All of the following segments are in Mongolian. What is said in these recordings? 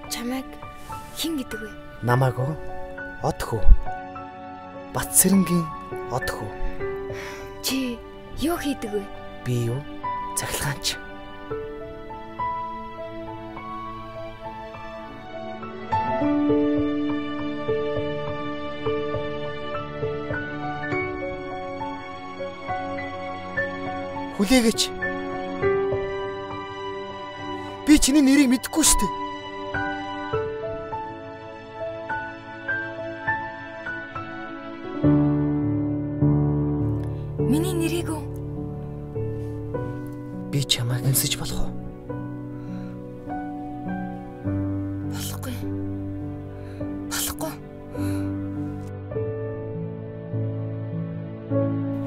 Чамайг хэн гэдэг вэ? Намааг уу? Одхөө. Батсэрэнгийн одхөө. Чи юу хийдэг вэ? Би юу? Цахилгаанч. Хүлээгээч. Би чиний нэрийг мэдэхгүй шүү дээ. Миний нэрийг үү? Би чамайг өмсөж болох уу? Болохгүй. Болохгүй.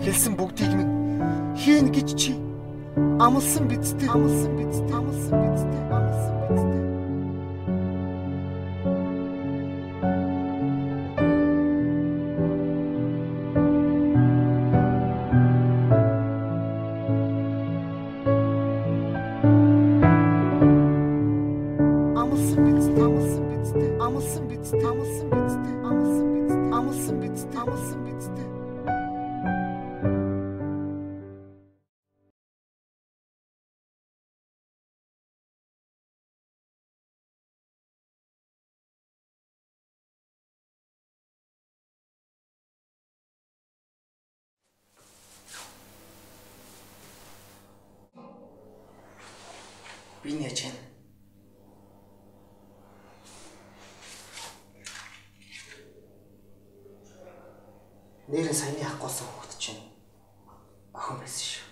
Хэлсэн бүгдийг минь хийн гэж чи амлсан бидтэй. Амлсан бидтэй. Амлсан бидтэй. Амлсан бидтэй. Амлсан бидтэй. Амлсан бидтэй. Амлсан бидтэй. Амлсан бидтэй. Амлсан бидтэй. Би нь яж байна? Нэрэн саяны ах голсон хүүхэд чинь охин байсан шүү.